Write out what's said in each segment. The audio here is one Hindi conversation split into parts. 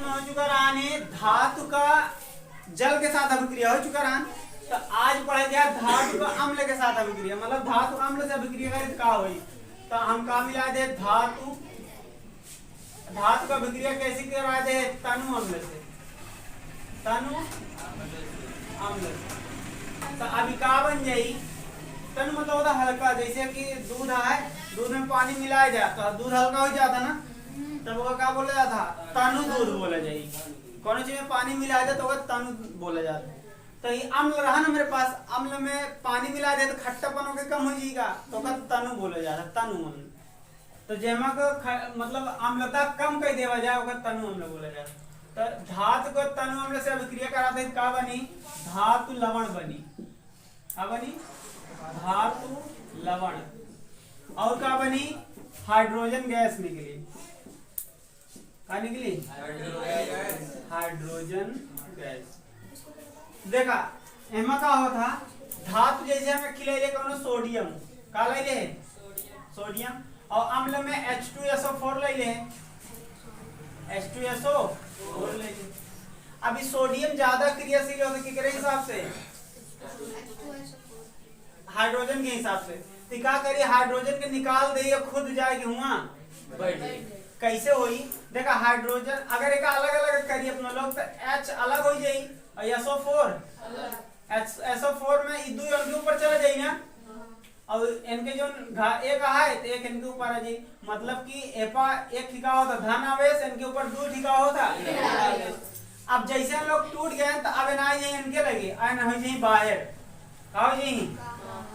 में हो चुका रानी धातु का जल के साथ अभिक्रिया हो चुका रान। तो आज पढ़ा गया धातु का अम्ल के साथ अभिक्रिया, मतलब धातु अम्ल से अभिक्रिया करे का हुई। तो हम का मिला दे धातु का अभिक्रिया कैसे करवा दे तनु अम्ल से, तनु अम्ल। तो अभी का बन जाई तनु मतलब होता हल्का, जैसे कि दूध है, दूध में पानी मिलाया जाता तो दूध हल्का हो जाता ना, तब वो क्या बोला जाता तनु दूध बोला जाए। कौन चीज में पानी मिलाया जाए तो वो तनु बोला जाता। तो ये अम्ल रहा ना मेरे पास, अम्ल में पानी मिला दे तो खट्टापन होकर कम हो जाएगा तो तनु बोला जाता, तनु अम्ल। तो जेमा को मतलब अम्लता कम कर देवा जाए तनु अम्ल बोला जाता। तो धातु को तनु अम्ल से अभिक्रिया कराते का बनी धातु लवण बनी, क्या बनी धातु लवण। और क्या बनी हाइड्रोजन गैस निकली, क्या निकली हाइड्रोजन गैस। देखा एमा का होता धातु जैसे हमें खिलाइले कौन सोडियम का ले सोडियम, और अम्ल में H2SO4 ले H2SO4 ले। अभी सोडियम ज्यादा क्रियाशील होता किसके हिसाब से हाइड्रोजन के हिसाब से। तो क्या करिए हाइड्रोजन के निकाल दे खुद जाएगी हुआ बैठ जाएगी। कैसे होई देखा हाइड्रोजन अगर एक अलग अलग करिए अपना लोग तो H अलग हो जाई और SO4 में ई दो इनके ऊपर चला जाई ना, और इनके जो एक है तो एक इनके ऊपर आ जाई। मतलब कि एपा एक ठिका होता धन आवेश, इनके ऊपर दो ठिका होता। अब जैसे हम लोग टूट गए तो अब ना जाए इनके लगे आए ना हो जाए बाहर, का हो जाए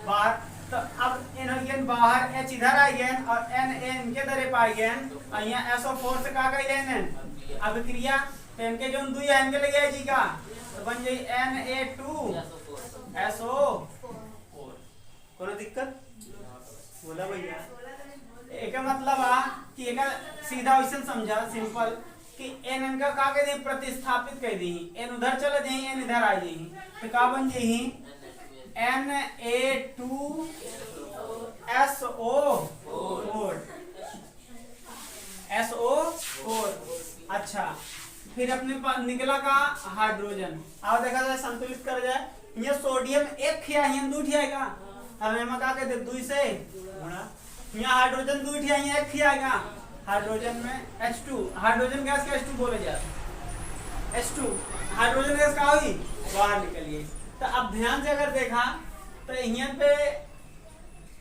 बाहर। तो अब इन बाहर H इधर आ गए और N इनके दरे पाए गए और यहाँ SO4 से का गई लेने अभिक्रिया तो इनके जो दो है इनके लगे जी का तो बन जाई Na2SO4। कोनो दिक्कत बोला भैया? एक मतलब आ कि एक सीधा वैसे समझा सिंपल कि n इनका का कह दी प्रतिस्थापित कर दी, n उधर चले जाए n इधर आ जाए तो का बन जाए Na2SO4। अच्छा फिर अपने पास निकला का हाइड्रोजन। अब देखा जाए संतुलित कर जाए, ये सोडियम एक खिया है दो खिया का, अब हम का कहते दो से गुणा, यहाँ हाइड्रोजन दो खिया है एक खिया का, हाइड्रोजन में H2 हाइड्रोजन गैस का H2 बोले जाए H2 हाइड्रोजन गैस का हुई बाहर निकलिए। तो अब ध्यान से अगर देखा तो यहाँ पे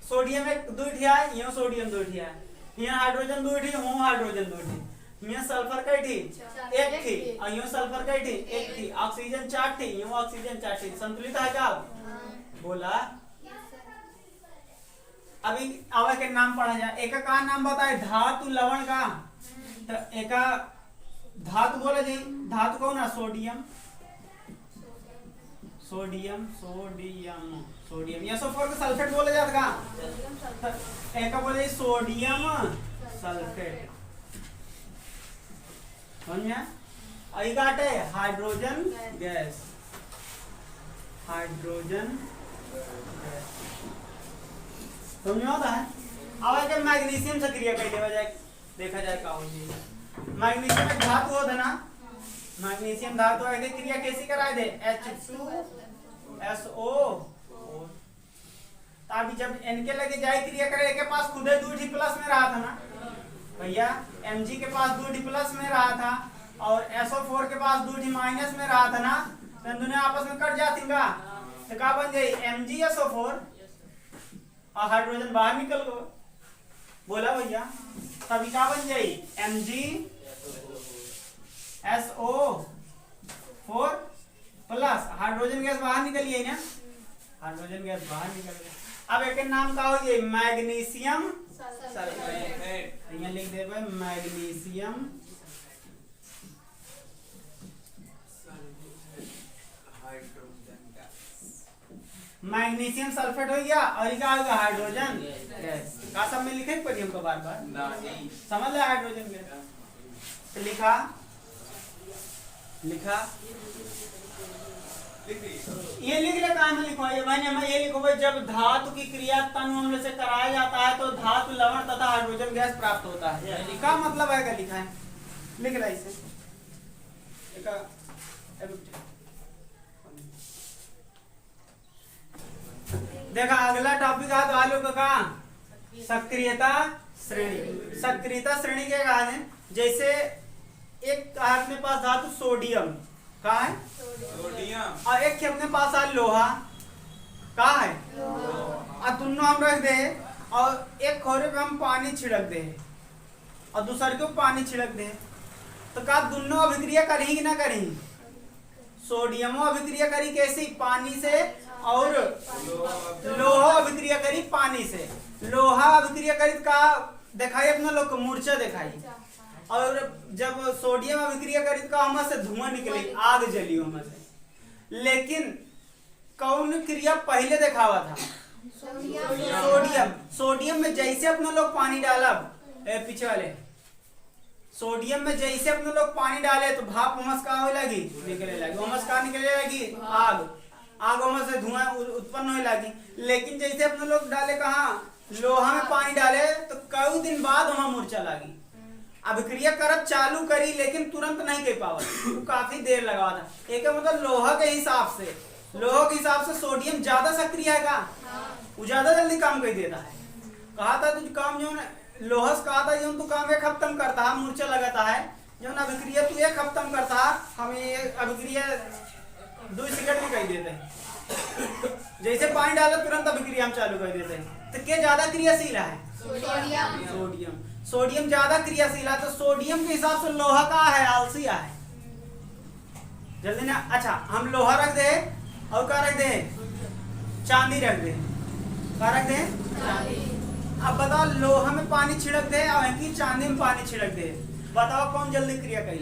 सोडियम एक दो ठिया है, यहाँ सोडियम दो ठिया है, यहाँ हाइड्रोजन दो ठी, वहाँ हाइड्रोजन दो ठी, यहाँ सल्फर कई थी एक थी और यहाँ सल्फर कई थी एक थी, ऑक्सीजन 4 थी, यहाँ ऑक्सीजन 4 थी। संतुलित है क्या बोला? अभी आवा के नाम पढ़ा जाए, एक का नाम बताए धातु लवण का। तो एक धातु बोला जी धातु कौन है सोडियम सोडियम सोडियम सोडियम या SO4 का सल्फेट बोला जाता का, एक का बोले सोडियम सल्फेट है हाइड्रोजन गैस, हाइड्रोजन गैस समझ में आता है। अब जब मैग्नीशियम से क्रिया कर लेवा जाए देखा जाए का होगी। मैग्नीशियम एक धातु होता ना, मैग्नीशियम धातु है क्रिया कैसी कराए दे H2SO4। अभी जब इनके लगे जाए क्रिया करे के पास खुद ही 2 प्लस में रहा था ना भैया, Mg के पास 2 प्लस में रहा था और SO4 के पास 2 माइनस में रहा था ना, तो दोनों आपस में कट जाती का तो क्या बन जाए MgSO4 और हाइड्रोजन बाहर निकल गो बोला भैया। तभी क्या बन जाए MgSO4 प्लस हाइड्रोजन गैस बाहर निकली है ना, हाइड्रोजन गैस बाहर निकल गया। अब एक नाम का हो जाए मैग्नीशियम सल्फेट, यहाँ लिख दे मैग्नीशियम मैग्नीशियम सल्फेट हो गया और क्या होगा हाइड्रोजन गैस। का सब में लिखे पड़ी हमको बार बार समझ ले हाइड्रोजन गैस तो लिखा ये लिख ले कहाँ में लिखो ये मैंने मैं ये लिखो भाई जब धातु की क्रिया तनु अम्ल से कराया जाता है तो धातु लवण तथा हाइड्रोजन गैस प्राप्त होता है। लिखा मतलब है क्या लिखा है लिख रहा है इसे का देखा अगला टॉपिक है तो आलू का सक्रियता श्रेणी। सक्रियता श्रेणी के कहा है जैसे एक अपने पास धातु सोडियम कहा है सोडियम और एक के अपने पास आ लोहा कहा है और दोनों हम रख दे और एक खोरे पे हम पानी छिड़क दे और दूसरे को पानी छिड़क दे तो का दोनों अभिक्रिया करी कि ना करी? सोडियम अभिक्रिया करी कैसी? पानी से और लोहा अभिक्रिया करी पानी से। लोहा अभिक्रिया करी का दिखाई अपना लोग को मूर्छा दिखाई और जब सोडियम अभिक्रिया करी का हमें से धुआं निकले आग जली हमें से। लेकिन कौन क्रिया पहले दिखावा था? सोडियम। सोडियम में जैसे अपने लोग पानी डाला पीछे वाले सोडियम में जैसे अपने लोग पानी डाले तो भाप उमस का हो लगी निकले लगी। उमस का निकले लगी आग। आग उमस से धुआं उत्पन्न होने लगी। लेकिन जैसे अपने लोग डाले कहा लोहा में पानी डाले तो कई दिन बाद वहां मूर्छा लगी। अभिक्रिया करब चालू करी लेकिन तुरंत नहीं कर पावा तो काफी देर लगा था। एक मतलब लोहा के हिसाब से सोडियम ज्यादा सक्रिय है का? वो ज्यादा जल्दी काम कर देता है। कहा था तुझ काम जो लोहा से कहा था जो तू काम एक खत्म करता है मूर्छा लगाता है जो अभिक्रिया तू एक खत्म करता है हमें ये अभिक्रिया 2 सेकंड में कर देते हैं। जैसे पानी डाला तुरंत अभिक्रिया हम चालू कर देते हैं। तो क्या ज्यादा क्रियाशील है? सोडियम। सोडियम ज्यादा क्रियाशील है तो सोडियम के हिसाब से लोहा का है आलसी है जल्दी ना। अच्छा हम लोहा रख दे और क्या रख दे? चांदी रख दे। क्या रख दे? चांदी। अब बताओ लोहा में पानी छिड़क दे और इनकी चांदी में पानी छिड़क दे बताओ कौन जल्दी क्रिया करी?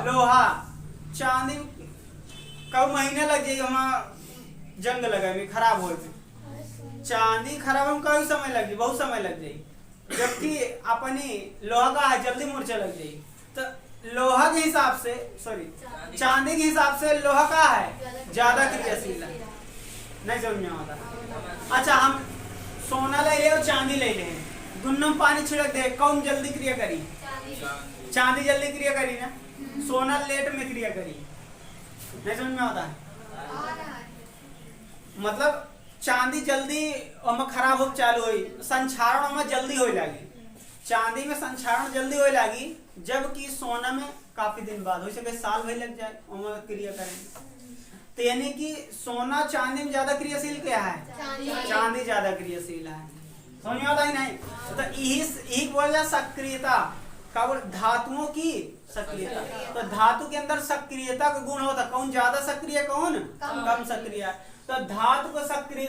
लोहा। चांदी कब महीने लग जाएगी वहां जंग लगा में खराब हो चांदी खराब हम कई समय लग जाए बहुत समय लग जाएगी जबकि अपनी लोहा का है जल्दी मूर्छा लग जाएगी। तो लोहा के हिसाब से चांदी के हिसाब से लोहा का है ज्यादा क्रियाशील है। नहीं समझ में आता। अच्छा हम सोना ले ले और चांदी ले ले दोनों में पानी छिड़क दे कौन जल्दी क्रिया करी? चांदी जल्दी क्रिया करी ना। सोना लेट में क्रिया करी। नहीं समझ में आता है? मतलब चांदी जल्दी खराब हो चालू हुई संक्षारण में जल्दी हो लगी। चांदी में संक्षारण जल्दी हो लगी जबकि सोना में काफी दिन बाद हो सके साल भर लग जाए क्रिया करेंगे। तो यानी कि सोना चांदी में ज्यादा क्रियाशील क्या है? चांदी ज्यादा क्रियाशील है। समझ में आता ही नहीं? तो यही बोल जाए सक्रियता का धातुओं की सक्रियता। तो धातु के अंदर सक्रियता का गुण होता कौन ज्यादा सक्रिय कौन कम सक्रिय। तो धातु को सक्रिय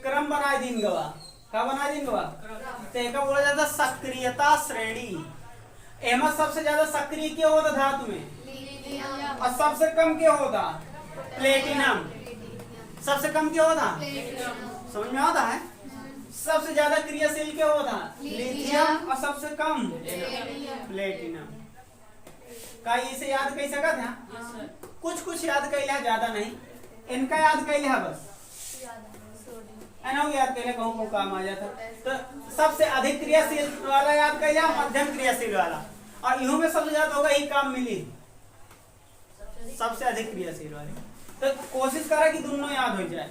क्रम बना दिन गवा क्या बना दिन गवा तो एक बोला जाता सक्रियता श्रेणी। एमा सबसे ज्यादा सक्रिय क्या होता धातु में और सबसे कम क्या होता? प्लेटिनम। सबसे कम क्या होता? समझ में आता है? सबसे ज्यादा क्रियाशील क्या होता? लिथियम और सबसे कम प्लेटिनम। का इसे याद कर सकते हैं? कुछ याद कर लिया ज्यादा नहीं। इनका याद कर लिया बस याद कर लिया कहूँ काम आ जाता। तो सबसे अधिक क्रियाशील वाला याद कर लिया मध्यम क्रियाशील वाला और यूं में सबसे ज्यादा होगा यही काम मिली सबसे अधिक क्रियाशील वाले। तो कोशिश करा कि दोनों याद हो जाए।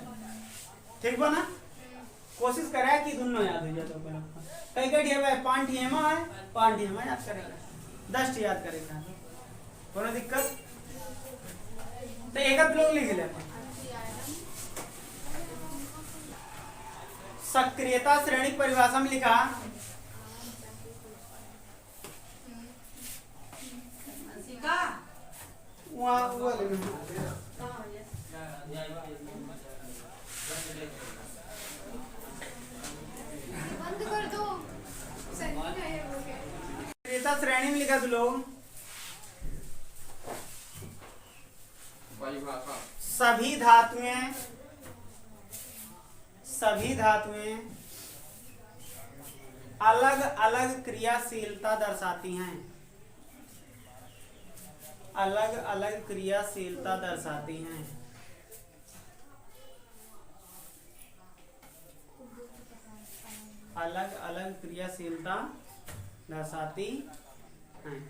ठीक बना? कोशिश करा कि दोनों याद हो जाए। तो कई कई है 5 याद करेगा 10 याद करेगा कोनो दिक्कत तो एक लोग लिख ले। सक्रियता श्रेणी परिभाषा में लिखा सक्रियता श्रेणी में लिखा तो लोग सभी धातुएं अलग अलग क्रियाशीलता दर्शाती हैं। अलग अलग क्रियाशीलता दर्शाती हैं। अलग अलग क्रियाशीलता दर्शाती हैं।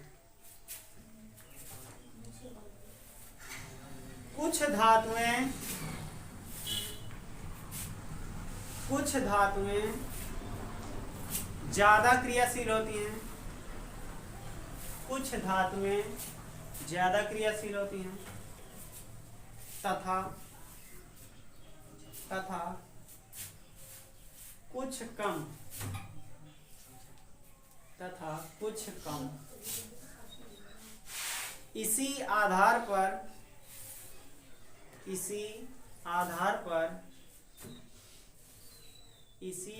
कुछ धातुएं ज्यादा क्रियाशील होती हैं, कुछ धातुएं ज्यादा क्रियाशील होती हैं तथा कुछ कम। इसी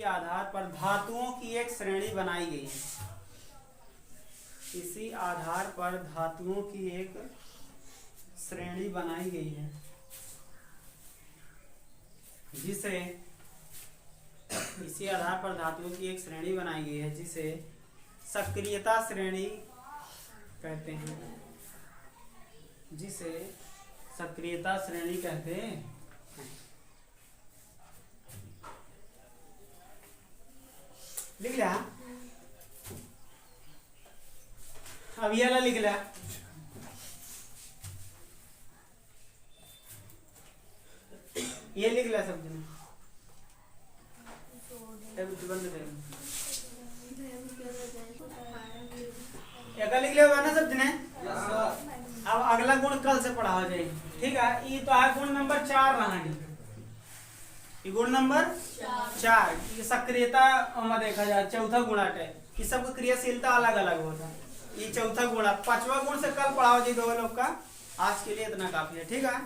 आधार पर धातुओं की एक श्रेणी बनाई गई है। इसी आधार पर धातुओं की एक श्रेणी बनाई गई है जिसे सक्रियता श्रेणी कहते हैं। लिख लिया? अब ये वाला लिख लिया। ये लिख लिया सब जने? लिख लिया होगा ना सब जने? अब अगला गुण कल से पढ़ा हो जाएगी, ठीक है। ये तो है गुण नंबर 4 रहा। ये गुण नंबर 4 सक्रियता में देखा जाए चौथा गुण है। ये सबकी क्रियाशीलता अलग अलग होता है। ये चौथा गुण है। 5वां गुण से कल पढ़ा हो जाए दो लोग का। आज के लिए इतना काफी है, ठीक है।